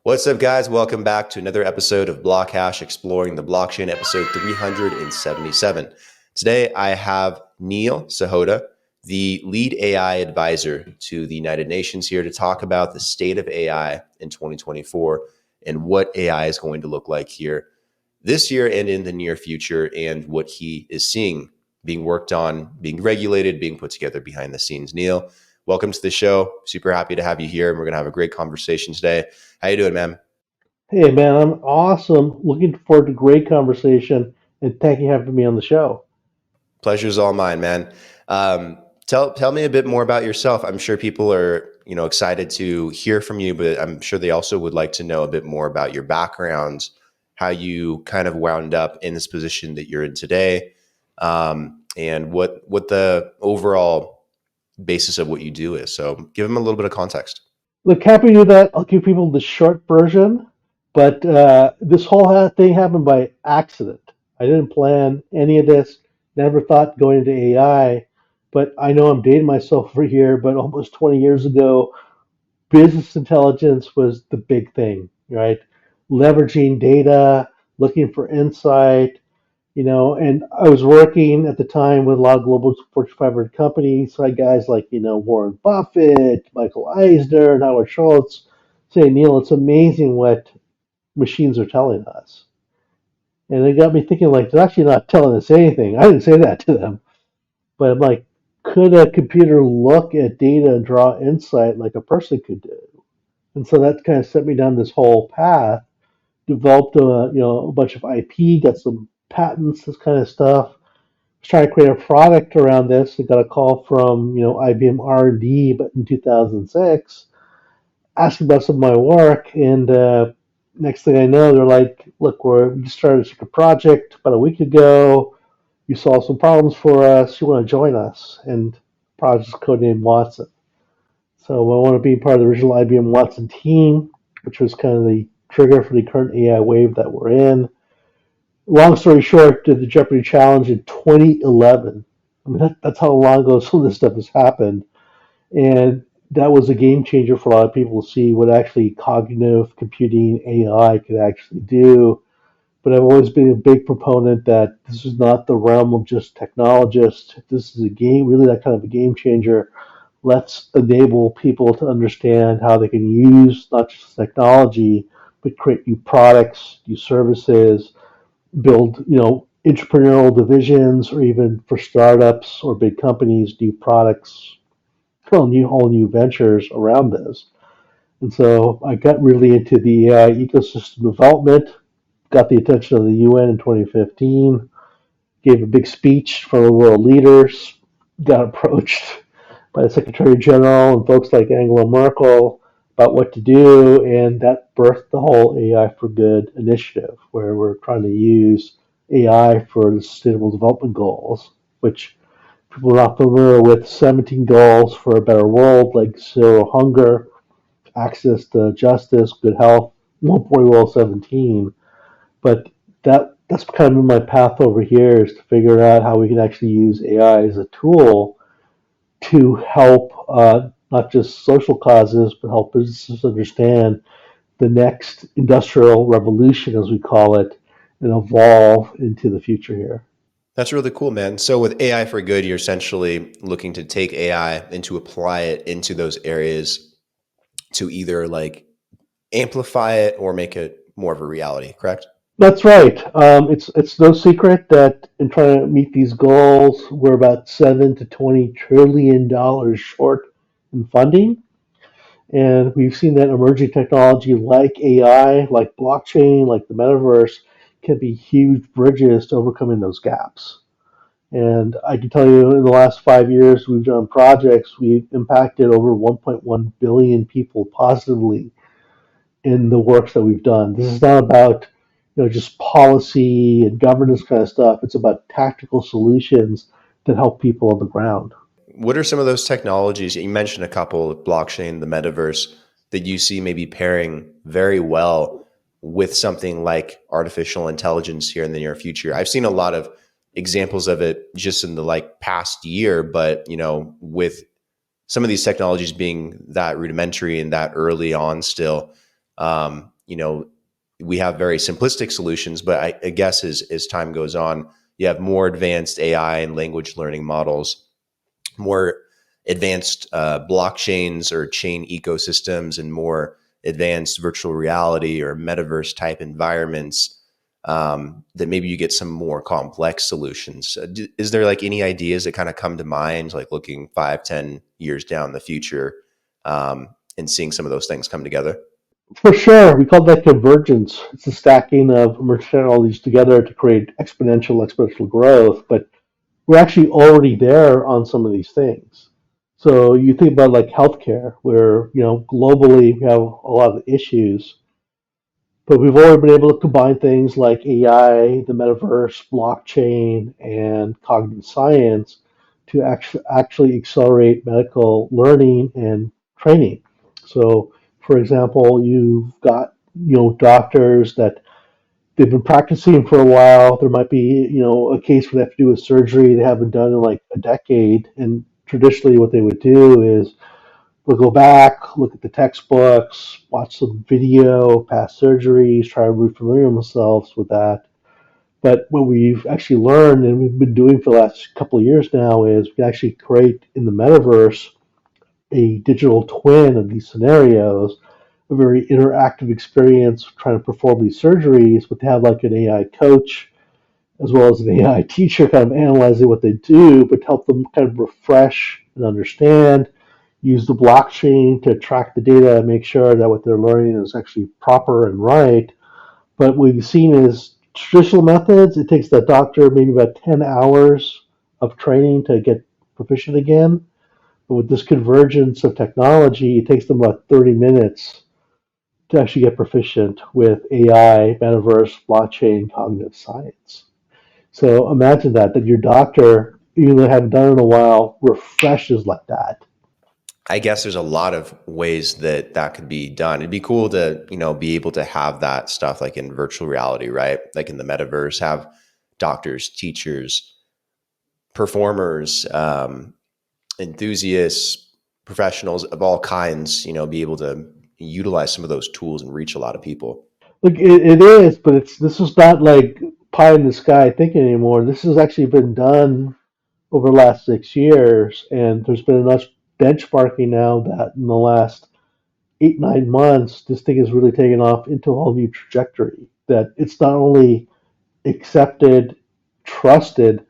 What's up, guys? Welcome back to another episode of BlockHash Exploring the Blockchain, episode 377. Today, I have Neil Sahota, the lead AI advisor to the United Nations, here to talk about the state of AI in 2024 and what AI is going to look like here this year and in the near future, and what he is seeing being worked on, being regulated, being put together behind the scenes. Neil, welcome to the show. Super happy to have you here, and we're going to have a great conversation today. How you doing, man? Hey man, I'm awesome. Looking forward to great conversation and thank you for having me on the show. Pleasure's all mine, man. Tell me a bit more about yourself. I'm sure people are excited to hear from you, but I'm sure they also would like to know a bit more about your background, how you kind of wound up in this position that you're in today, and what the overall basis of what you do is. So give them a little bit of context. Look, happy to do that. I'll give people the short version, but this whole thing happened by accident. I didn't plan any of this, never thought going into AI, but I know I'm dating myself for here, but almost 20 years ago, business intelligence was the big thing, right? Leveraging data, looking for insight, and I was working at the time with a lot of global Fortune 500 companies. So I had guys like, Warren Buffett, Michael Eisner, and Howard Schultz saying, Neil, it's amazing what machines are telling us. And it got me thinking, like, they're actually not telling us anything. I didn't say that to them. But I'm like, could a computer look at data and draw insight like a person could do? And so that kind of set me down this whole path. Developed a bunch of IP, got some patents, this kind of stuff. Was trying to create a product around this. I got a call from IBM R&D, but in 2006, asking about some of my work. And next thing I know, they're like, "Look, we just started a secret project about a week ago. You solved some problems for us. You want to join us?" And project's codenamed Watson. So I want to be part of the original IBM Watson team, which was kind of the trigger for the current AI wave that we're in. Long story short, did the Jeopardy challenge in 2011. I mean, that's how long ago some of this stuff has happened. And that was a game changer for a lot of people to see what actually cognitive computing AI could actually do. But I've always been a big proponent that this is not the realm of just technologists. This is a game, really that kind of a game changer. Let's enable people to understand how they can use not just technology, but create new products, new services, build, entrepreneurial divisions, or even for startups or big companies, new products, whole new ventures around this. And so I got really into the AI ecosystem development, got the attention of the UN in 2015, gave a big speech for the world leaders, got approached by the Secretary General and folks like Angela Merkel about what to do, and that birthed the whole AI for Good initiative, where we're trying to use AI for the Sustainable Development Goals, which people are not familiar with 17 goals for a better world, like zero hunger, access to justice, good health, 1.0 World 17. But that's kind of been my path over here is to figure out how we can actually use AI as a tool to help not just social causes, but help businesses understand the next industrial revolution, as we call it, and evolve into the future here. That's really cool, man. So with AI for good, you're essentially looking to take AI and to apply it into those areas to either like amplify it or make it more of a reality, correct? That's right. It's no secret that in trying to meet these goals, we're about $7 to $20 trillion short in funding, and we've seen that emerging technology like AI, like blockchain, like the metaverse, can be huge bridges to overcoming those gaps. And I can tell you, in the last 5 years, we've done projects. We've impacted over 1.1 billion people positively in the works that we've done. This is not about just policy and governance kind of stuff. It's about tactical solutions that help people on the ground. What are some of those technologies? You mentioned a couple, blockchain, the metaverse, that you see maybe pairing very well with something like artificial intelligence here in the near future. I've seen a lot of examples of it just in the like past year, but with some of these technologies being that rudimentary and that early on still, you know, we have very simplistic solutions, but I guess as time goes on, you have more advanced AI and language learning models, more advanced blockchains or chain ecosystems, and more advanced virtual reality or metaverse type environments, that maybe you get some more complex solutions. Is there like any ideas that kind of come to mind, like looking 5, 10 years down the future, and seeing some of those things come together? For sure, we call that convergence. It's the stacking of emerging technologies together to create exponential growth. But we're actually already there on some of these things. So you think about like healthcare, where globally we have a lot of issues, but we've already been able to combine things like AI, the metaverse, blockchain, and cognitive science to actually accelerate medical learning and training. So, for example, you've got doctors that they've been practicing for a while. There might be a case where they have to do a surgery they haven't done in like a decade, and traditionally what they would do is we'll go back, look at the textbooks, watch some video, past surgeries, try to refamiliar themselves with that. But what we've actually learned, and we've been doing for the last couple of years now, is we can actually create in the metaverse a digital twin of these scenarios, a very interactive experience trying to perform these surgeries, but to have like an AI coach as well as an AI teacher kind of analyzing what they do, but help them kind of refresh and understand, use the blockchain to track the data and make sure that what they're learning is actually proper and right. But what we've seen is traditional methods, it takes the doctor maybe about 10 hours of training to get proficient again. But with this convergence of technology, it takes them about 30 minutes to actually get proficient with AI, metaverse, blockchain, cognitive science. So imagine that your doctor, even though they haven't done it in a while, refreshes like that. I guess there's a lot of ways that that could be done. It'd be cool to, be able to have that stuff like in virtual reality, right? Like in the metaverse, have doctors, teachers, performers, enthusiasts, professionals of all kinds, be able to utilize some of those tools and reach a lot of people. Look, it is, but this is not like pie in the sky thinking anymore. This has actually been done over the last 6 years, and there's been enough benchmarking now that in the last 8, 9 months, this thing has really taken off into a whole new trajectory. That it's not only accepted, trusted,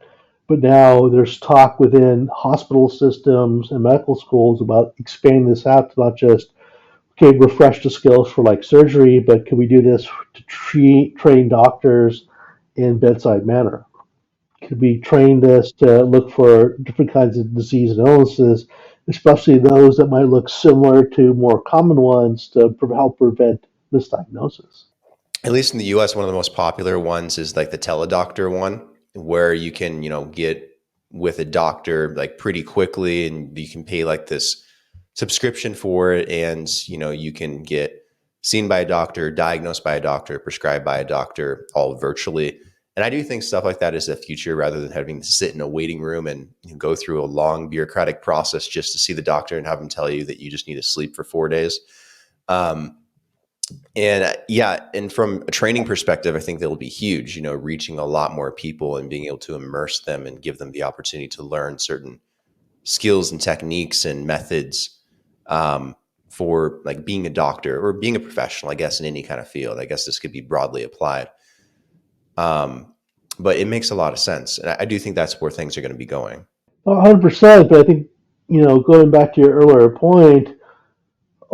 but now there's talk within hospital systems and medical schools about expanding this out to not just okay, refresh the skills for like surgery, but can we do this to train doctors in bedside manner? Could we train this to look for different kinds of disease and illnesses, especially those that might look similar to more common ones to help prevent misdiagnosis? At least in the US, one of the most popular ones is like the teledoctor one, where you can, get with a doctor like pretty quickly, and you can pay like this subscription for it, and you can get seen by a doctor, diagnosed by a doctor, prescribed by a doctor, all virtually. And I do think stuff like that is the future, rather than having to sit in a waiting room and go through a long bureaucratic process just to see the doctor and have them tell you that you just need to sleep for 4 days. um, and yeah, and from a training perspective, I think that will be huge, reaching a lot more people and being able to immerse them and give them the opportunity to learn certain skills and techniques and methods, for like being a doctor or being a professional, I guess, in any kind of field. I guess this could be broadly applied. Um, but it makes a lot of sense. And I do think that's where things are going to be going. 100%. But I think, going back to your earlier point,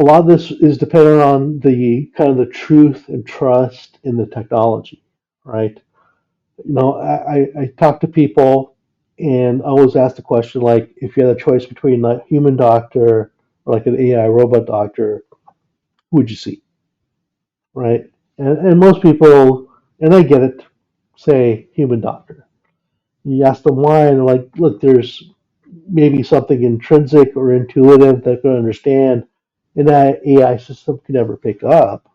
a lot of this is dependent on the kind of the truth and trust in the technology, right? I talk to people and I always ask the question like, if you had a choice between a human doctor or like an AI robot doctor, who would you see, right? And most people, and I get it, say human doctor. You ask them why, and they're like, look, there's maybe something intrinsic or intuitive that they understand, and that AI system could never pick up.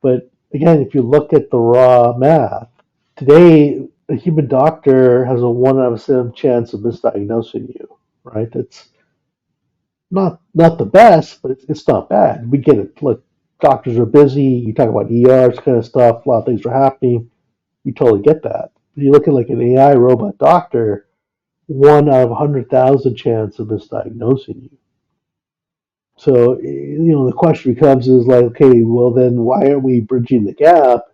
But again, if you look at the raw math, today a human doctor has a 1 out of 7 chance of misdiagnosing you, right? It's not the best, but it's not bad. We get it. Look, doctors are busy. You talk about ERs kind of stuff. A lot of things are happening. We totally get that. But you look at like an AI robot doctor, 1 out of 100,000 chance of misdiagnosing you. So, the question becomes is like, okay, well then why are we bridging the gap?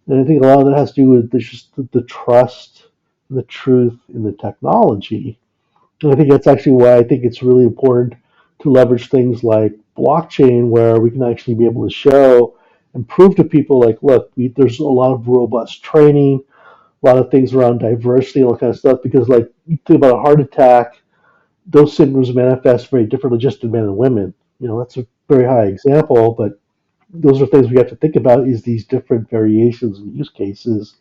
And I think a lot of that has to do with just the trust, the truth in the technology. And I think that's actually why I think it's really important to leverage things like blockchain, where we can actually be able to show and prove to people, like, look, there's a lot of robust training, a lot of things around diversity, all that kind of stuff. Because, like, you think about a heart attack, those symptoms manifest very differently just in men and women. That's a very high example, but those are things we have to think about, is these different variations and use cases.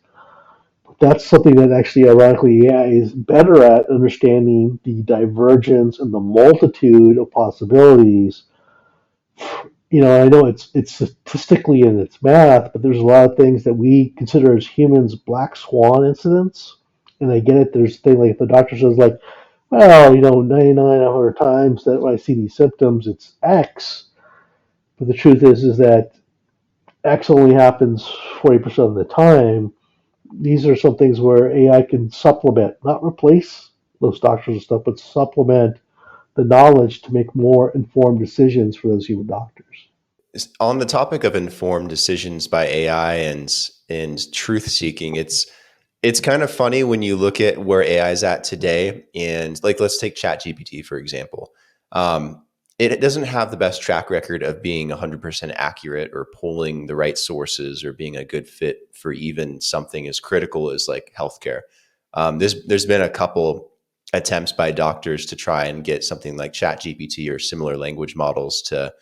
That's something that actually, ironically, AI is better at, understanding the divergence and the multitude of possibilities. I know it's statistically in its math, but there's a lot of things that we consider as humans black swan incidents. And I get it. There's a thing like if the doctor says, like, well, 99 out of 100 times that when I see these symptoms, it's X. But the truth is that X only happens 40% of the time. These are some things where AI can supplement, not replace those doctors and stuff, but supplement the knowledge to make more informed decisions for those human doctors. On the topic of informed decisions by AI and truth seeking, it's kind of funny when you look at where AI is at today. And like, let's take ChatGPT, for example. It doesn't have the best track record of being 100% accurate or pulling the right sources or being a good fit for even something as critical as like healthcare. There's been a couple attempts by doctors to try and get something like ChatGPT or similar language models to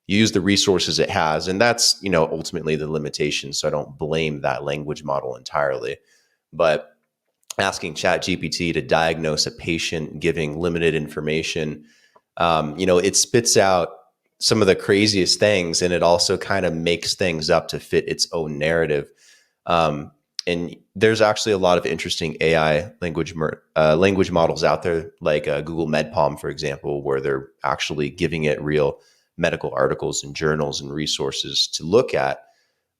use the resources it has. And that's, ultimately the limitation. So I don't blame that language model entirely. But asking ChatGPT to diagnose a patient, giving limited information, it spits out some of the craziest things, and it also kind of makes things up to fit its own narrative. And there's actually a lot of interesting AI language models out there, like Google MedPalm, for example, where they're actually giving it real medical articles and journals and resources to look at,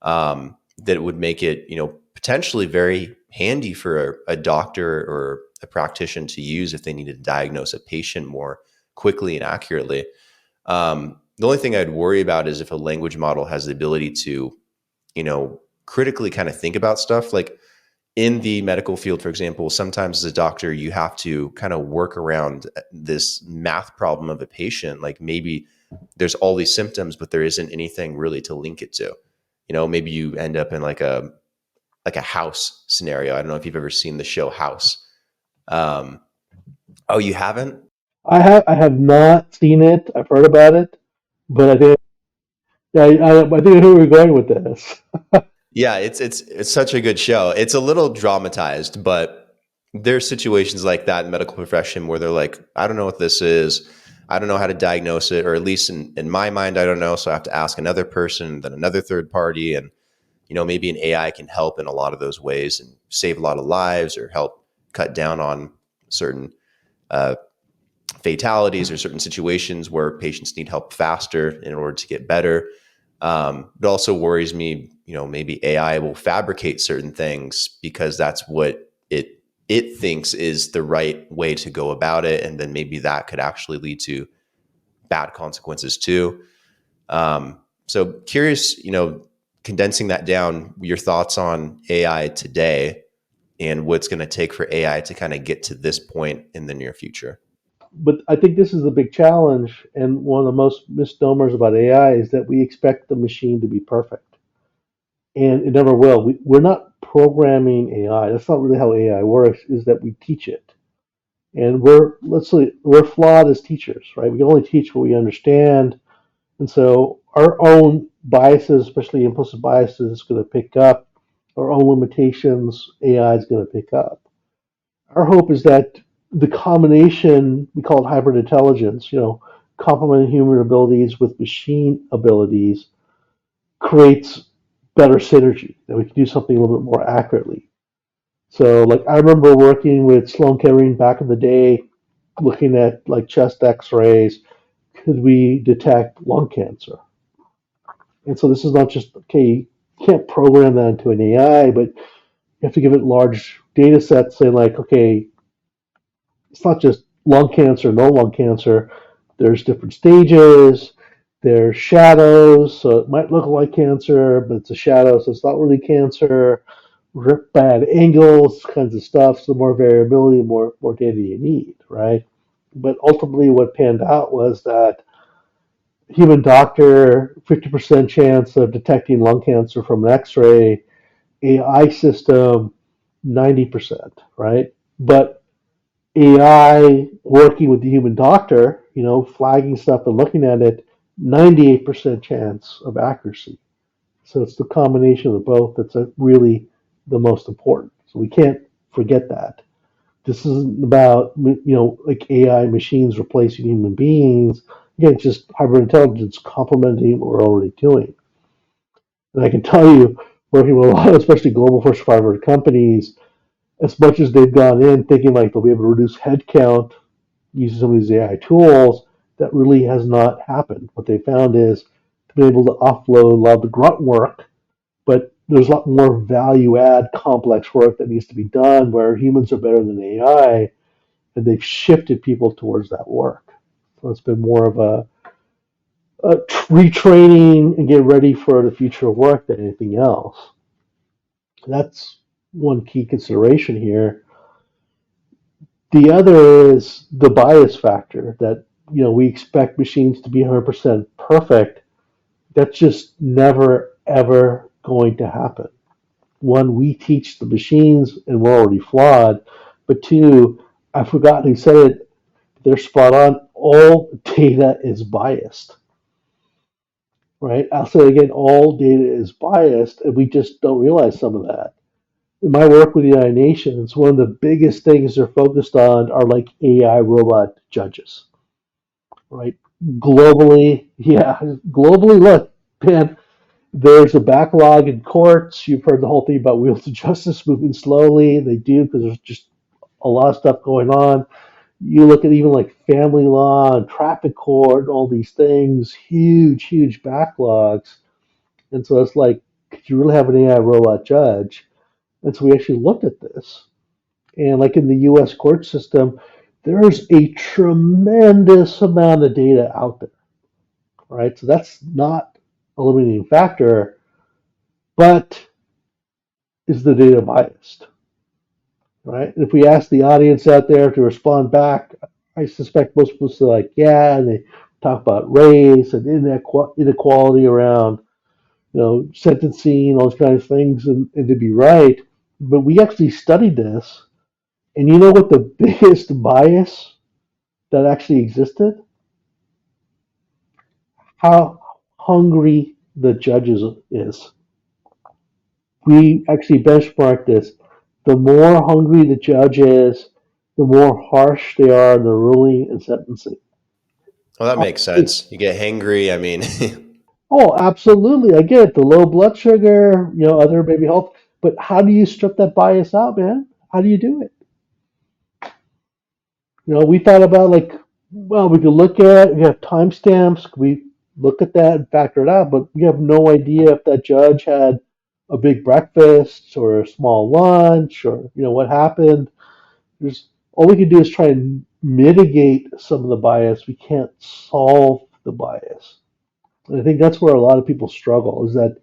that would make it, potentially very handy for a doctor or a practitioner to use if they need to diagnose a patient more quickly and accurately. The only thing I'd worry about is if a language model has the ability to, critically kind of think about stuff. Like in the medical field, for example, sometimes as a doctor, you have to kind of work around this math problem of a patient. Like maybe there's all these symptoms, but there isn't anything really to link it to. Maybe you end up in like a house scenario. I don't know if you've ever seen the show House. Oh, you haven't? I have not seen it. I've heard about it, but I think I think I know where you're going with this. Yeah, it's such a good show. It's a little dramatized, but there's situations like that in the medical profession where they're like, I don't know what this is. I don't know how to diagnose it, or at least in my mind, I don't know. So I have to ask another person, then another third party. And, maybe an AI can help in a lot of those ways and save a lot of lives or help cut down on certain uh, fatalities or certain situations where patients need help faster in order to get better. It also worries me, maybe AI will fabricate certain things because that's what it thinks is the right way to go about it, and then maybe that could actually lead to bad consequences too. So curious, condensing that down, your thoughts on AI today and what's going to take for AI to kind of get to this point in the near future. But I think this is the big challenge, and one of the most misnomers about AI is that we expect the machine to be perfect, and it never will. We're not programming AI. That's not really how AI works. Is that we teach it, and let's say we're flawed as teachers, right? We can only teach what we understand, and so our own biases, especially implicit biases, is going to pick up. Our own limitations, AI is going to pick up. Our hope is that the combination, we call it hybrid intelligence, complementing human abilities with machine abilities, creates better synergy, that we can do something a little bit more accurately. So, like, I remember working with Sloan Kettering back in the day, looking at like chest x-rays. Could we detect lung cancer? And so this is not just, okay, you can't program that into an AI, but you have to give it large data sets, say like, okay, it's not just lung cancer, no lung cancer. There's different stages. There's shadows, so it might look like cancer, but it's a shadow, so it's not really cancer. Bad angles, kinds of stuff. So the more variability, more data you need, right? But ultimately, what panned out was that human doctor, 50% chance of detecting lung cancer from an X-ray. AI system, 90%, right? But AI working with the human doctor, flagging stuff and looking at it, 98% chance of accuracy. So it's the combination of both that's really the most important. So we can't forget that. This isn't about, like AI machines replacing human beings. Again, it's just hybrid intelligence complementing what we're already doing. And I can tell you, working with a lot of, especially global Fortune 500 companies, as much as they've gone in thinking like they'll be able to reduce headcount using some of these AI tools, that really has not happened. What they found is to be able to offload a lot of the grunt work, but there's a lot more value add complex work that needs to be done where humans are better than AI, and they've shifted people towards that work. So it's been more of a retraining and get ready for the future of work than anything else. That's one key consideration here. The other is the bias factor that we expect machines to be 100% perfect. That's just never ever going to happen. One, we teach the machines and we're already flawed. But two, I forgot who said it. They're spot on. All data is biased, right? I'll say again, all data is biased, and we just don't realize some of that. In my work with the United Nations, one of the biggest things they're focused on are like AI robot judges, right? Globally, yeah, globally, look, man, there's a backlog in courts. You've heard the whole thing about wheels of justice moving slowly. They do because there's just a lot of stuff going on. You look at even like family law and traffic court, all these things, huge, huge backlogs. And so it's like, could you really have an AI robot judge? And so we actually looked at this. And like in the US court system, there's a tremendous amount of data out there, right? So that's not a limiting factor, but is the data biased, right? And if we ask the audience out there to respond back, I suspect most people say like, yeah, and they talk about race and inequality around, sentencing, all those kinds of things, and to be right. But we actually studied this, and you know what the biggest bias that actually existed? How hungry the judges is. We actually benchmarked this. The more hungry the judge is, the more harsh they are in the ruling and sentencing. Well, that makes sense. You get hangry. I mean, Oh, absolutely. I get it. The low blood sugar, other maybe health. But how do you strip that bias out, man? How do you do it? We thought about like, well, we could look at, we have timestamps, we look at that and factor it out, but we have no idea if that judge had a big breakfast or a small lunch or, what happened. There's all we can do is try and mitigate some of the bias. We can't solve the bias. And I think that's where a lot of people struggle is that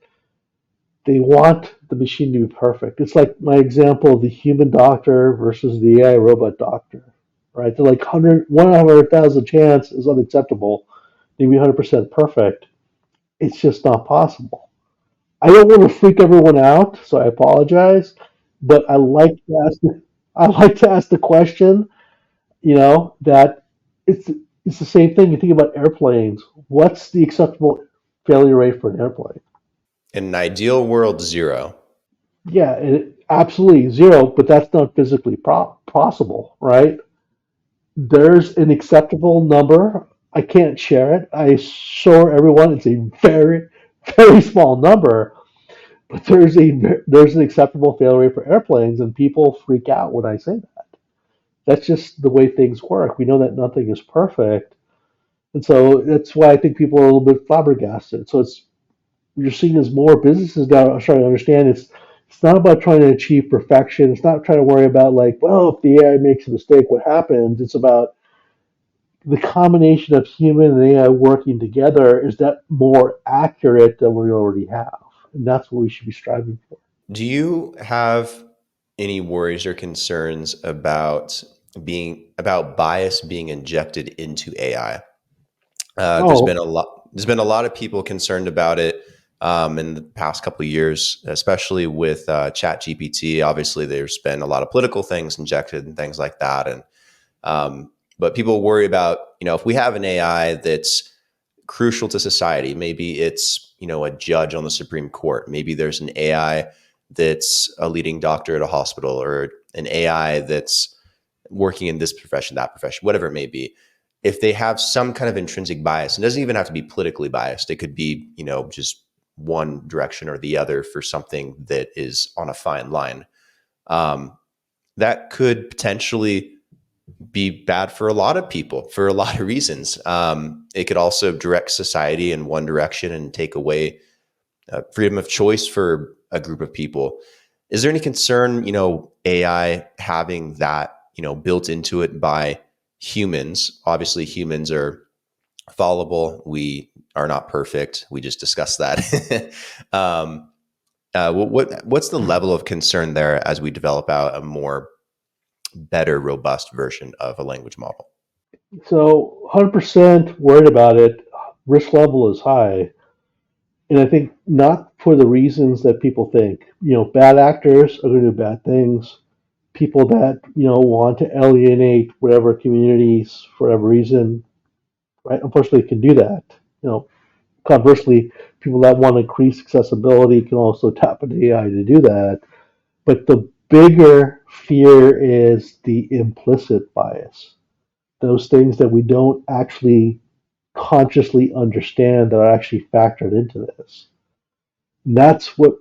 they want the machine to be perfect. It's like my example of the human doctor versus the AI robot doctor, right? They're like 100,000 chance is unacceptable. They be 100% perfect. It's just not possible. I don't want to freak everyone out, so I apologize. But I like to ask the question, that it's the same thing. You think about airplanes. What's the acceptable failure rate for an airplane? in an ideal world, zero. Yeah, absolutely zero, but that's not physically possible, right? There's an acceptable number. I can't share it. I assure everyone it's a very, very small number, but there's an acceptable failure rate for airplanes, and people freak out when I say that. That's just the way things work. We know that nothing is perfect, and so that's why I think people are a little bit flabbergasted. So it's you're seeing as more businesses now are starting to understand it's not about trying to achieve perfection. It's not trying to worry about like, well, if the AI makes a mistake, what happens? It's about the combination of human and AI working together. Is that more accurate than we already have? And that's what we should be striving for. Do you have any worries or concerns about bias being injected into AI? Oh, There's been a lot of people concerned about it in the past couple of years, especially with ChatGPT. Obviously, there's been a lot of political things injected and things like that, and but people worry about, if we have an AI that's crucial to society, maybe it's, a judge on the Supreme Court, maybe there's an AI that's a leading doctor at a hospital, or an AI that's working in this profession, that profession, whatever it may be. If they have some kind of intrinsic bias, it doesn't even have to be politically biased. It could be, just one direction or the other for something that is on a fine line. Um, that could potentially be bad for a lot of people for a lot of reasons. It could also direct society in one direction and take away freedom of choice for a group of people. Is there any concern, AI having that, built into it by humans? Obviously, humans are fallible. We are not perfect. We just discussed that. What's the level of concern there as we develop out a more better, robust version of a language model? so 100% worried about it. Risk level is high. And I think not for the reasons that people think. Bad actors are going to do bad things. People that, want to alienate whatever communities for whatever reason, right? Unfortunately, can do that. You know, Conversely, people that want to increase accessibility can also tap into AI to do that. But the bigger fear is the implicit bias. Those things that we don't actually consciously understand that are actually factored into this. And that's what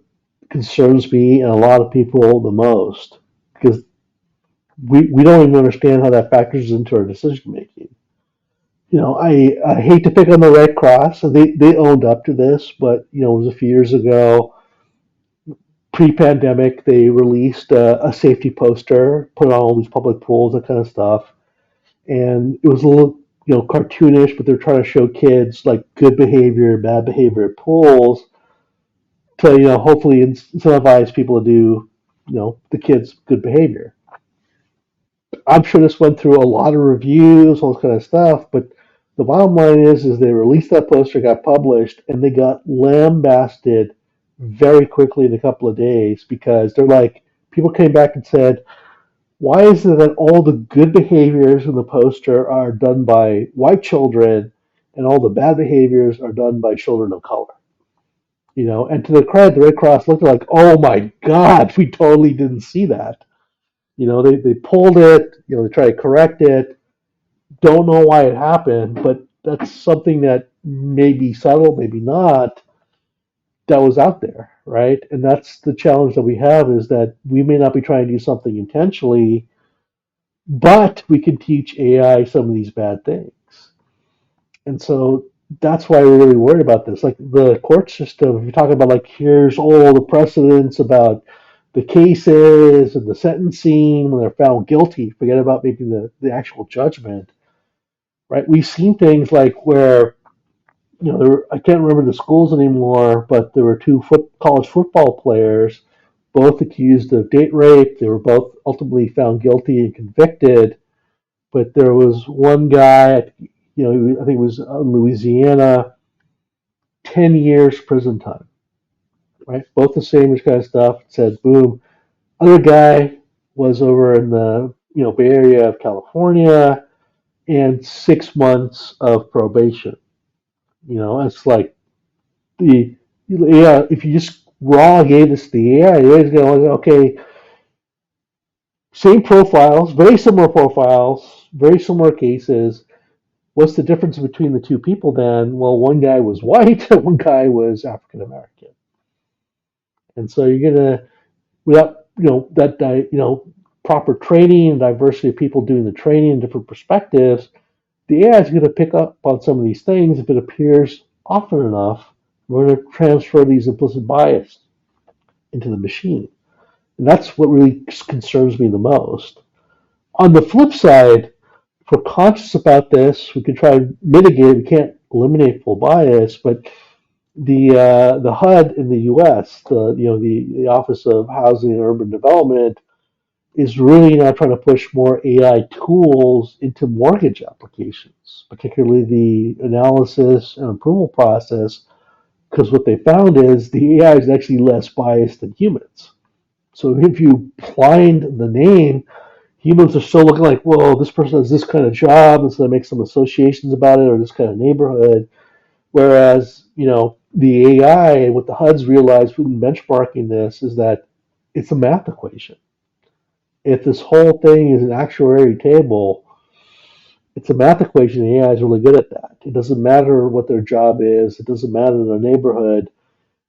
concerns me and a lot of people the most because we don't even understand how that factors into our decision making. I hate to pick on the Red Cross. So they owned up to this, but it was a few years ago, pre-pandemic. They released a safety poster, put on all these public pools, that kind of stuff, and it was a little cartoonish, but they're trying to show kids like good behavior, bad behavior at pools to hopefully incentivize people to do the kids good behavior. I'm sure this went through a lot of reviews, all this kind of stuff, but the bottom line is they released that poster, got published, and they got lambasted very quickly in a couple of days because they're like, people came back and said, why is it that all the good behaviors in the poster are done by white children and all the bad behaviors are done by children of color? And to the credit, the Red Cross looked like, oh my God, we totally didn't see that. They pulled it, they tried to correct it. Don't know why it happened, but that's something that may be subtle, maybe not, that was out there, right? And that's the challenge that we have is that we may not be trying to do something intentionally, but we can teach AI some of these bad things. And so that's why we're really worried about this. Like the court system, if you're talking about like here's all the precedents about the cases and the sentencing when they're found guilty, forget about making the actual judgment, right? We've seen things like where, I can't remember the schools anymore, but there were two college football players, both accused of date rape. They were both ultimately found guilty and convicted. But there was one guy, I think it was in Louisiana, 10 years prison time, right? Both the same kind of stuff. It said, boom. Other guy was over in the, Bay Area of California and 6 months of probation. It's like the, yeah, if you just raw gave this to the AI, it's going, okay, same profiles, very similar cases. What's the difference between the two people then? Well, one guy was white, one guy was African American. And so you're gonna, without proper training and diversity of people doing the training and different perspectives, the AI is going to pick up on some of these things if it appears often enough We're going to transfer these implicit bias into the machine. And that's what really concerns me the most. On the flip side, if we're conscious about this, we can try and mitigate. We can't eliminate full bias, but the HUD in the U.S., the Office of Housing and Urban Development, is really now trying to push more AI tools into mortgage applications, particularly the analysis and approval process, because what they found is the AI is actually less biased than humans. So if you blind the name, humans are still looking like, well, this person has this kind of job, and so they make some associations about it, or this kind of neighborhood. Whereas, the AI, what the HUDs realized when benchmarking this is that it's a math equation. If this whole thing is an actuary table, it's a math equation. The AI is really good at that. It doesn't matter what their job is. It doesn't matter their neighborhood.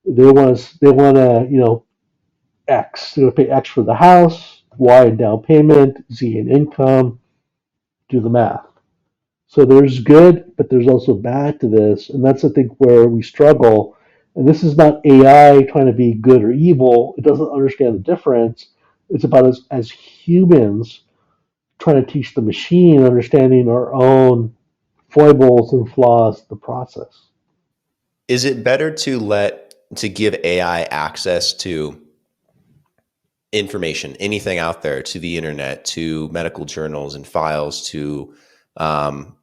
They want to, X. They're going to pay X for the house, Y in down payment, Z in income. Do the math. So there's good, but there's also bad to this, and that's I think where we struggle. And this is not AI trying to be good or evil. It doesn't understand the difference. It's about us as humans trying to teach the machine, understanding our own foibles and flaws in the process. Is it better to give AI access to information, anything out there, to the internet, to medical journals and files, um,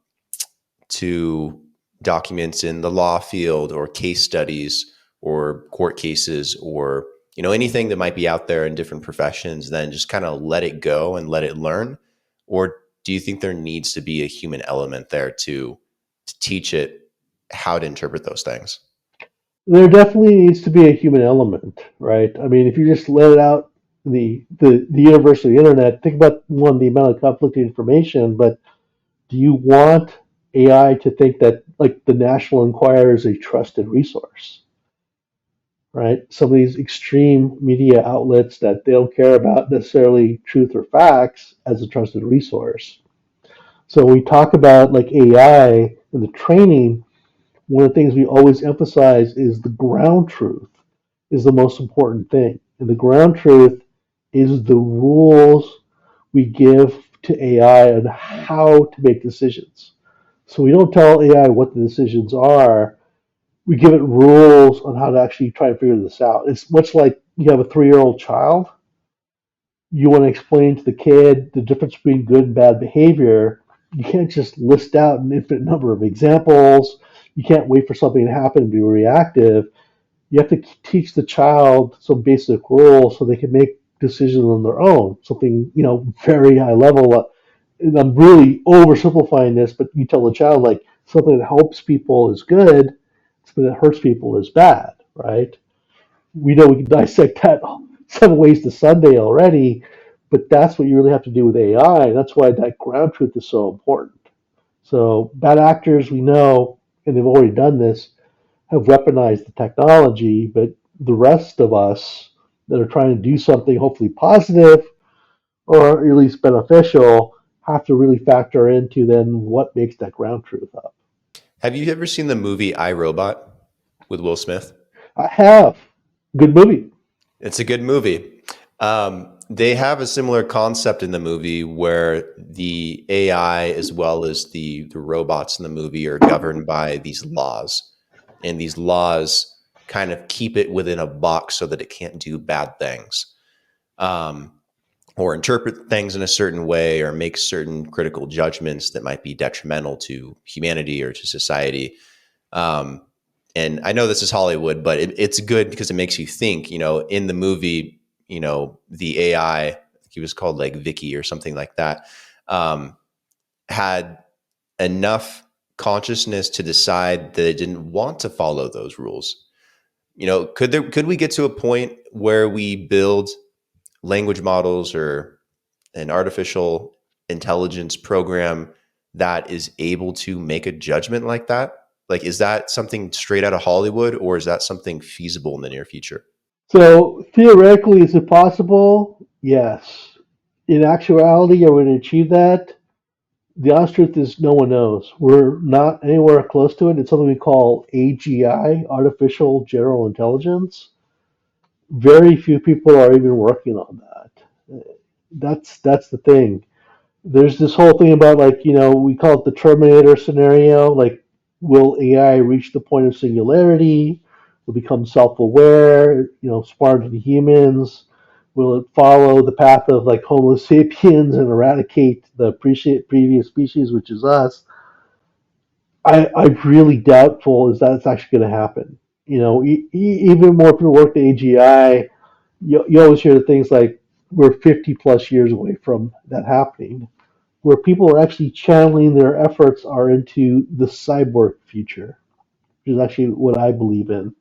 to documents in the law field or case studies or court cases or anything that might be out there in different professions, then just kind of let it go and let it learn? Or do you think there needs to be a human element there to teach it how to interpret those things? There definitely needs to be a human element, right? I mean, if you just let it out the universe of the internet, think about one, the amount of conflicting information, but do you want AI to think that like the National Enquirer is a trusted resource, right? Some of these extreme media outlets that they don't care about necessarily truth or facts as a trusted resource. So when we talk about like AI and the training, one of the things we always emphasize is the ground truth is the most important thing. And the ground truth is the rules we give to AI on how to make decisions. So we don't tell AI what the decisions are. We give it rules on how to actually try and figure this out. It's much like you have a 3-year-old child. You want to explain to the kid the difference between good and bad behavior. You can't just list out an infinite number of examples. You can't wait for something to happen and be reactive. You have to teach the child some basic rules so they can make decisions on their own. Something, very high level. And I'm really oversimplifying this, but you tell the child like something that helps people is good, something that hurts people is bad, right? We know we can dissect that 7 ways to Sunday already, but that's what you really have to do with AI. That's why that ground truth is so important. So bad actors, we know, and they've already done this, have weaponized the technology, but the rest of us that are trying to do something hopefully positive or at least beneficial have to really factor into then what makes that ground truth up. Have you ever seen the movie I, Robot with Will Smith? I have. Good movie. It's a good movie. They have a similar concept in the movie where the AI as well as the robots in the movie are governed by these laws. And these laws kind of keep it within a box so that it can't do bad things, um, or interpret things in a certain way or make certain critical judgments that might be detrimental to humanity or to society. Um, and I know this is Hollywood, but it's good because it makes you think. In the movie, the AI, I think he was called like Vicky or something like that, um, had enough consciousness to decide that it didn't want to follow those rules. Could we get to a point where we build language models or an artificial intelligence program that is able to make a judgment like that? Like, is that something straight out of Hollywood, or is that something feasible in the near future? So theoretically, is it possible? Yes. In actuality, are we going to achieve that? The honest truth is no one knows. We're not anywhere close to it. It's something we call AGI, artificial general intelligence. Very few people are even working on that. That's the thing. There's this whole thing about, like, we call it the Terminator scenario. Like, will AI reach the point of singularity? Will it become self-aware? Smarter than humans? Will it follow the path of like Homo sapiens and eradicate the previous species, which is us? I'm really doubtful is that's actually going to happen. Even more people work at AGI. You always hear things like we're 50 plus years away from that happening, where people are actually channeling their efforts are into the cyborg future, which is actually what I believe in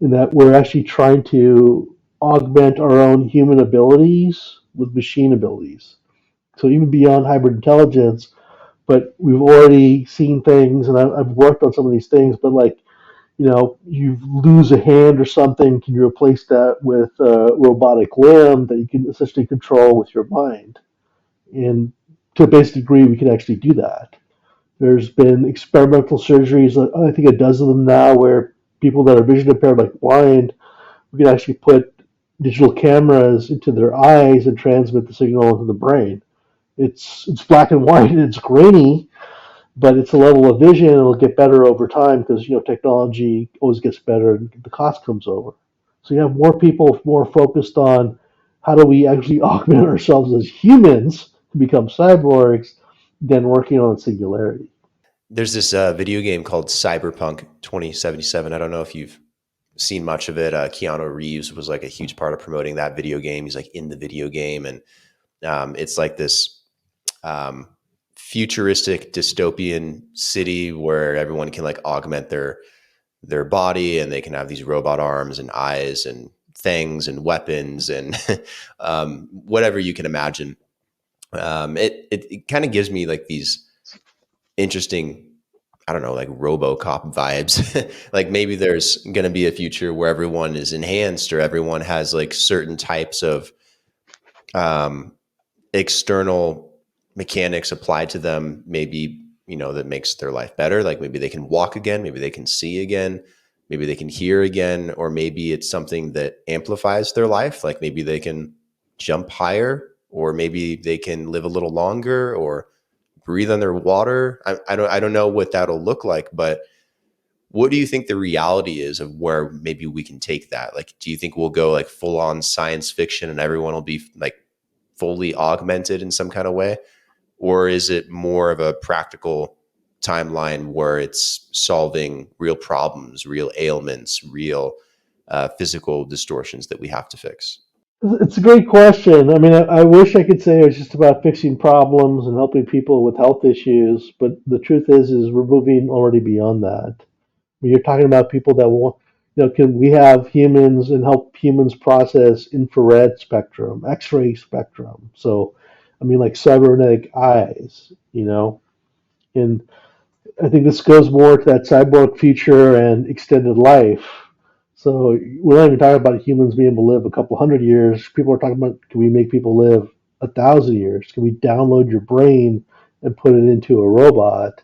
that we're actually trying to augment our own human abilities with machine abilities. So even beyond hybrid intelligence, but we've already seen things, and I've worked on some of these things, but like, you lose a hand or something, can you replace that with a robotic limb that you can essentially control with your mind? And to a basic degree, we can actually do that. There's been experimental surgeries, I think a dozen of them now, where people that are vision impaired, like blind, we can actually put digital cameras into their eyes and transmit the signal into the brain. It's black and white and it's grainy, but it's a level of vision. It'll get better over time because technology always gets better and the cost comes over. So you have more people more focused on how do we actually augment ourselves as humans to become cyborgs than working on singularity. There's this video game called Cyberpunk 2077. I don't know if you've seen much of it. Keanu Reeves was like a huge part of promoting that video game. He's like in the video game, and it's like this um, futuristic dystopian city where everyone can like augment their body, and they can have these robot arms and eyes and things and weapons and whatever you can imagine. It kind of gives me like these interesting, I don't know, like RoboCop vibes. Like maybe there's going to be a future where everyone is enhanced or everyone has like certain types of um, external mechanics applied to them. Maybe, that makes their life better. Like maybe they can walk again, maybe they can see again, maybe they can hear again, or maybe it's something that amplifies their life. Like maybe they can jump higher, or maybe they can live a little longer, or breathe underwater. I don't know what that'll look like, but what do you think the reality is of where maybe we can take that? Like, do you think we'll go like full on science fiction and everyone will be like fully augmented in some kind of way? Or is it more of a practical timeline where it's solving real problems, real ailments, real physical distortions that we have to fix? It's a great question. I mean, I wish I could say it was just about fixing problems and helping people with health issues, but the truth is we're moving already beyond that. When you're talking about people that want, can we have humans and help humans process infrared spectrum, X-ray spectrum? So, I mean, like cybernetic eyes, and I think this goes more to that cyborg future and extended life. So we're not even talking about humans being able to live a couple hundred years. People are talking about, can we make people live 1,000 years? Can we download your brain and put it into a robot?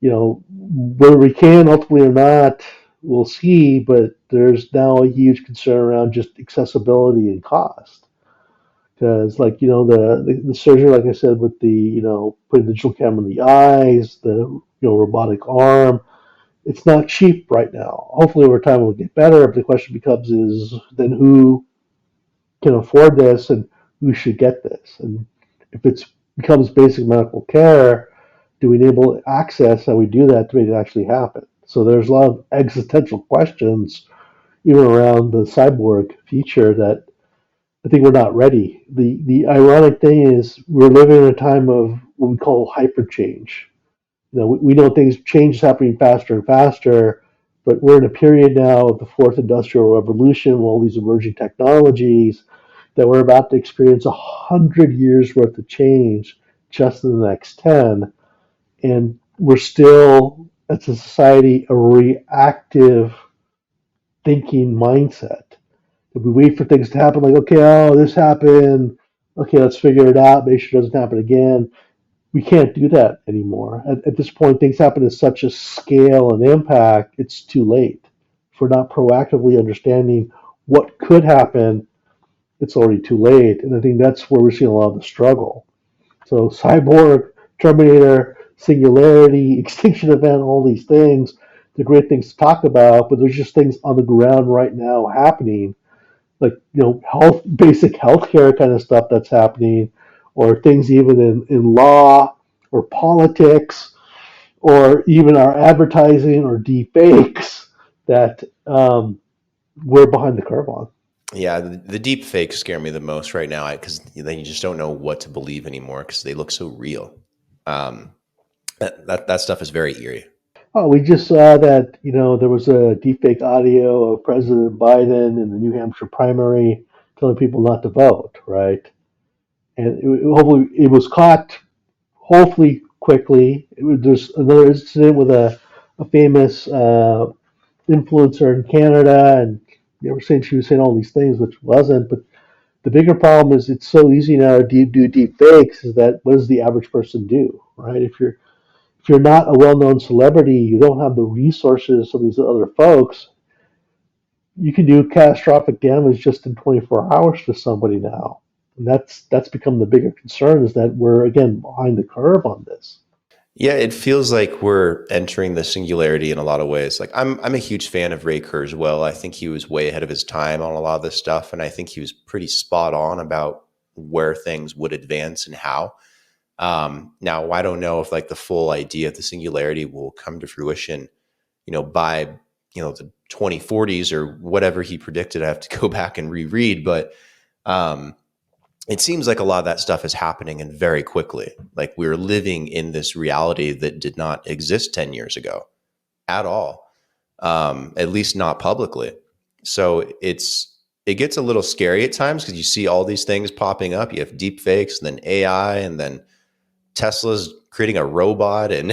Whether we can ultimately or not, we'll see. But there's now a huge concern around just accessibility and cost. Because, like, the surgery, like I said, with the, putting the digital camera in the eyes, the, robotic arm, it's not cheap right now. Hopefully over time it will get better. But the question becomes is then who can afford this and who should get this? And if it becomes basic medical care, do we enable access? How we do that to make it actually happen? So there's a lot of existential questions even around the cyborg future that I think we're not ready. The ironic thing is we're living in a time of what we call hyper change. We know things change is happening faster and faster, but we're in a period now of the fourth industrial revolution, with all these emerging technologies that we're about to experience 100 years worth of change just in the next 10. And we're still, as a society, a reactive thinking mindset. If we wait for things to happen, like, okay, oh, this happened, okay, let's figure it out, make sure it doesn't happen again. We can't do that anymore. At this point, things happen at such a scale and impact, it's too late. If we're not proactively understanding what could happen, it's already too late. And I think that's where we're seeing a lot of the struggle. So, Cyborg, Terminator, Singularity, Extinction Event, all these things, they're great things to talk about, but there's just things on the ground right now happening, like basic healthcare kind of stuff that's happening, or things even in law or politics, or even our advertising or deep fakes that we're behind the curve on. Yeah, the deep fakes scare me the most right now because then you just don't know what to believe anymore because they look so real. Um, that stuff is very eerie. Oh, we just saw that there was a deepfake audio of President Biden in the New Hampshire primary telling people not to vote, right? And hopefully it was caught, hopefully quickly. There's another incident with a famous influencer in Canada, and they were saying she was saying all these things, which wasn't. But the bigger problem is it's so easy now to do deep fakes. Is that what does the average person do, right? If you're not a well-known celebrity, you don't have the resources of these other folks. You can do catastrophic damage just in 24 hours to somebody now, and that's become the bigger concern. Is that we're again behind the curve on this. Yeah, it feels like we're entering the singularity in a lot of ways. Like I'm a huge fan of Ray Kurzweil. I think he was way ahead of his time on a lot of this stuff, and I think he was pretty spot on about where things would advance and how. Now, I don't know if like the full idea of the singularity will come to fruition, by the 2040s or whatever he predicted. I have to go back and reread, but um, it seems like a lot of that stuff is happening and very quickly. Like we're living in this reality that did not exist 10 years ago at all, at least not publicly. So it gets a little scary at times because you see all these things popping up. You have deep fakes and then AI and then Tesla's creating a robot, and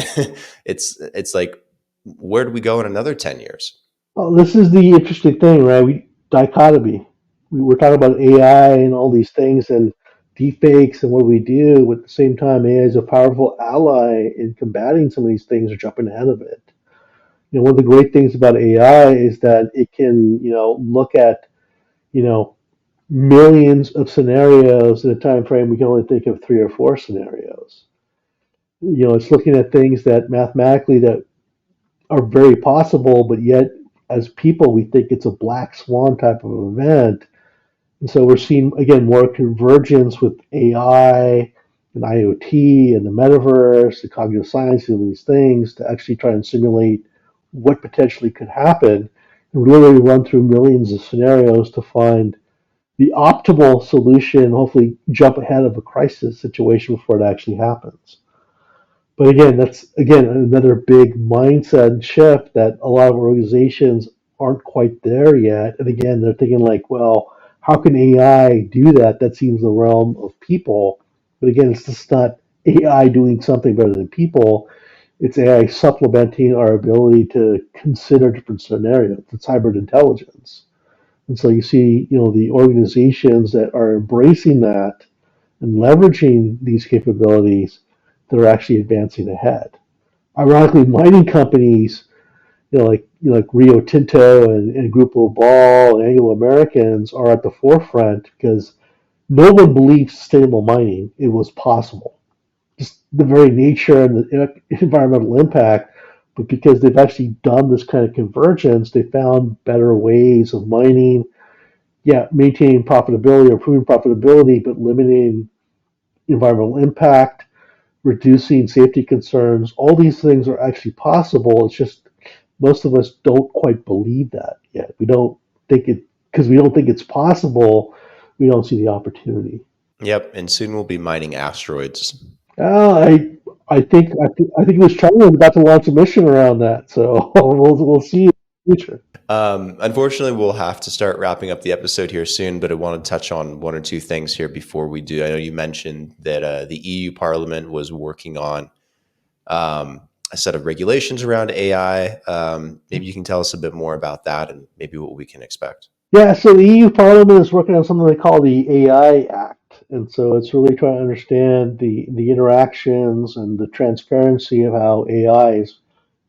it's like, where do we go in another 10 years? Well, this is the interesting thing, right? Dichotomy. We were talking about AI and all these things and deepfakes and what we do. At the same time, AI is a powerful ally in combating some of these things or jumping ahead of it. One of the great things about AI is that it can, look at, you know, millions of scenarios in a time frame. We can only think of 3 or 4 scenarios. It's looking at things that mathematically that are very possible, but yet as people we think it's a black swan type of event. And so we're seeing again more convergence with AI and IoT and the metaverse, the cognitive science, and these things to actually try and simulate what potentially could happen and really run through millions of scenarios to find the optimal solution, hopefully jump ahead of a crisis situation before it actually happens. But again, that's again another big mindset shift that a lot of organizations aren't quite there yet. And again, they're thinking like, well, how can AI do that? That seems the realm of people. But again, it's just not AI doing something better than people. It's AI supplementing our ability to consider different scenarios. It's hybrid intelligence. And so you see, the organizations that are embracing that and leveraging these capabilities that are actually advancing ahead. Ironically, mining companies, like Rio Tinto and Grupo Ball and Anglo Americans are at the forefront because no one believed sustainable mining it was possible. Just the very nature and the environmental impact, but because they've actually done this kind of convergence, they found better ways of mining. Yeah, maintaining profitability or improving profitability, but limiting environmental impact, reducing safety concerns. All these things are actually possible. It's just most of us don't quite believe that yet. We don't think it because we don't think it's possible. We don't see the opportunity. Yep, and soon we'll be mining asteroids. Uh, I I think it was China was about to launch a mission around that. So we'll see in the future. Unfortunately, we'll have to start wrapping up the episode here soon, but I want to touch on one or two things here before we do. I know you mentioned that the EU Parliament was working on a set of regulations around AI. Maybe you can tell us a bit more about that and maybe what we can expect. Yeah, so the EU Parliament is working on something they call the AI Act, And so it's really trying to understand the interactions and the transparency of how AI is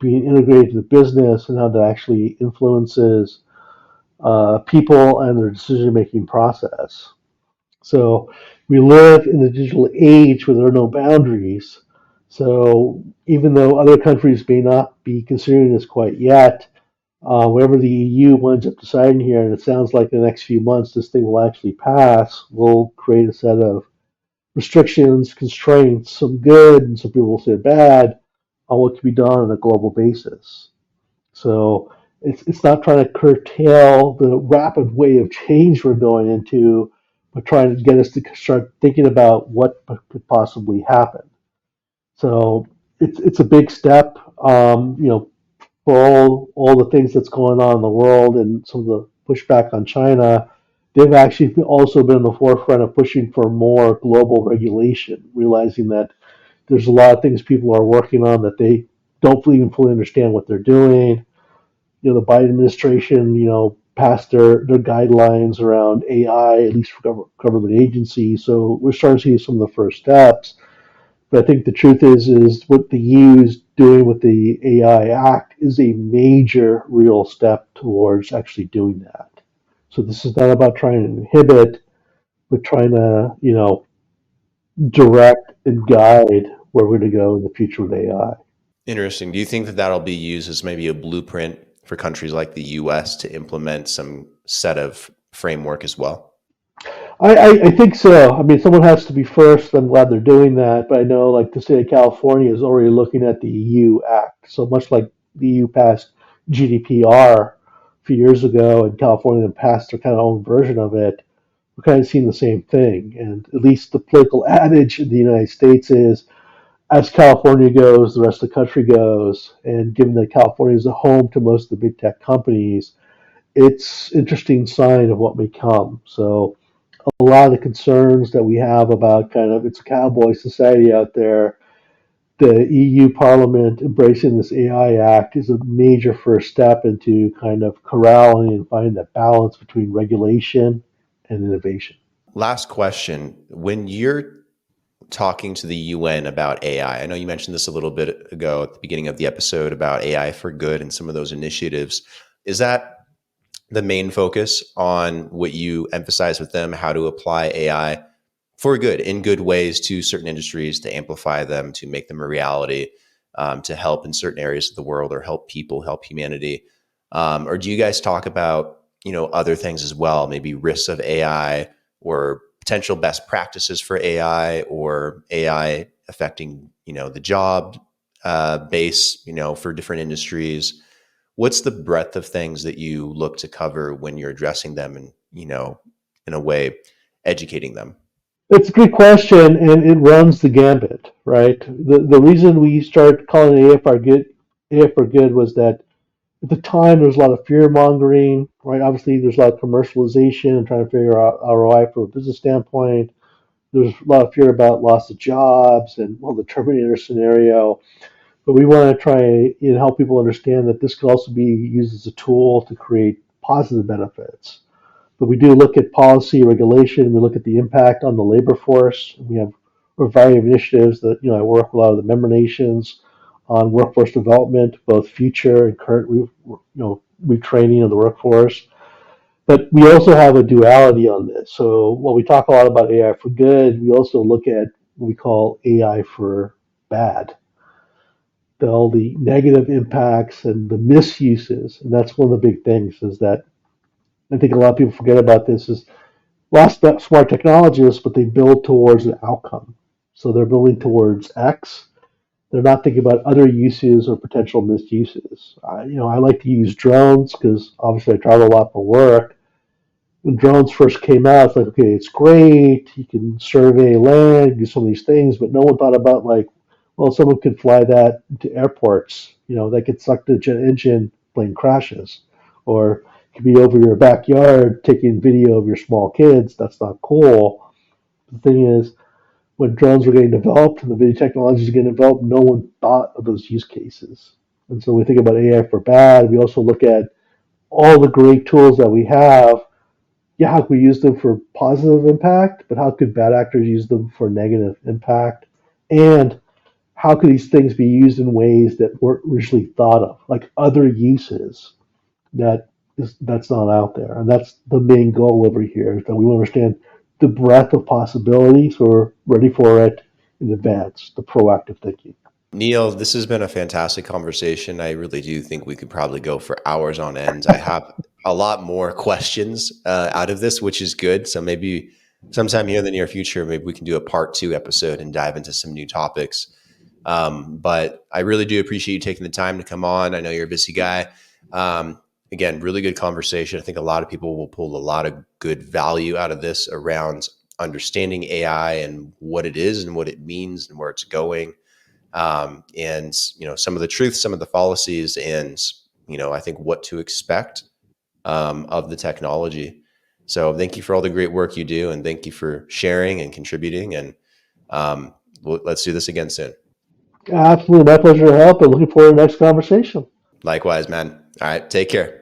being integrated into the business and how that actually influences people and their decision making process. So we live in the digital age where there are no boundaries. So even though other countries may not be considering this quite yet, whatever the EU winds up deciding here, and it sounds like in the next few months this thing will actually pass, will create a set of restrictions, constraints, some good and some people will say bad, on what can be done on a global basis. So it's not trying to curtail the rapid way of change we're going into, but trying to get us to start thinking about what could possibly happen. So it's a big step, for all the things that's going on in the world and some of the pushback on China. They've actually also been in the forefront of pushing for more global regulation, realizing that there's a lot of things people are working on that they don't even fully understand what they're doing. The Biden administration, passed their guidelines around AI, at least for government agencies. So we're starting to see some of the first steps. But I think the truth is what the EU is doing with the AI Act is a major real step towards actually doing that. So this is not about trying to inhibit, but trying to, direct and guide where we're going to go in the future with AI. Interesting. Do you think that that'll be used as maybe a blueprint for countries like the US to implement some set of framework as well? I think so. I mean, someone has to be first. I'm glad they're doing that. But I know, like, the state of California is already looking at the EU Act. So much like the EU passed GDPR a few years ago, and California then passed their kind of own version of it, we're kind of seeing the same thing. And at least the political adage in the United States is, as California goes, the rest of the country goes. And given that California is the home to most of the big tech companies, it's interesting sign of what may come. So a lot of the concerns that we have about kind of it's a cowboy society out there, the EU Parliament embracing this AI Act is a major first step into kind of corralling and finding that balance between regulation and innovation. Last question. When you're talking to the UN about AI, I know you mentioned this a little bit ago at the beginning of the episode about AI for good and some of those initiatives. Is that the main focus on what you emphasize with them, how to apply AI for good in good ways to certain industries, to amplify them, to make them a reality, to help in certain areas of the world or help people, help humanity? Or do you guys talk about, other things as well, maybe risks of AI or potential best practices for AI or AI affecting, the job base, for different industries? What's the breadth of things that you look to cover when you're addressing them and, in a way, educating them? It's a good question, and it runs the gambit, right? The reason we started calling it AI for good was that at the time there was a lot of fear mongering, right? Obviously, there's a lot of commercialization and trying to figure out ROI from a business standpoint. There's a lot of fear about loss of jobs and well, the Terminator scenario. But we want to try and help people understand that this can also be used as a tool to create positive benefits. But we do look at policy regulation. We look at the impact on the labor force. We have a variety of initiatives that I work with a lot of the member nations on workforce development, both future and current, retraining of the workforce. But we also have a duality on this. So while we talk a lot about AI for good, we also look at what we call AI for bad, all the negative impacts and the misuses. And that's one of the big things is that I think a lot of people forget about this is lots of smart technologists, but they build towards an outcome. So they're building towards X. They're not thinking about other uses or potential misuses. I like to use drones because obviously I travel a lot for work. When drones first came out, it's like, okay, it's great. You can survey land, do some of these things, but no one thought about like, well, someone could fly that to airports. That could suck the jet engine, plane crashes, or it could be over your backyard taking video of your small kids. That's not cool. The thing is, when drones were getting developed and the video technologies were getting developed, no one thought of those use cases. And so we think about AI for bad. We also look at all the great tools that we have, yeah, how can we use them for positive impact, but how could bad actors use them for negative impact? And how could these things be used in ways that weren't originally thought of, like other uses that's not out there? And that's the main goal over here, is that we understand the breadth of possibilities, so we're ready for it in advance, the proactive thinking. Neil, this has been a fantastic conversation. I really do think we could probably go for hours on end. I have a lot more questions out of this, which is good. So maybe sometime here in the near future, maybe we can do a part 2 episode and dive into some new topics. But I really do appreciate you taking the time to come on. I know you're a busy guy. Again, really good conversation. I think a lot of people will pull a lot of good value out of this around understanding AI and what it is and what it means and where it's going. And some of the truth, some of the fallacies, and I think what to expect of the technology. So thank you for all the great work you do, and thank you for sharing and contributing. And let's do this again soon. Absolutely, my pleasure to help, and looking forward to the next conversation. Likewise, man. All right, take care.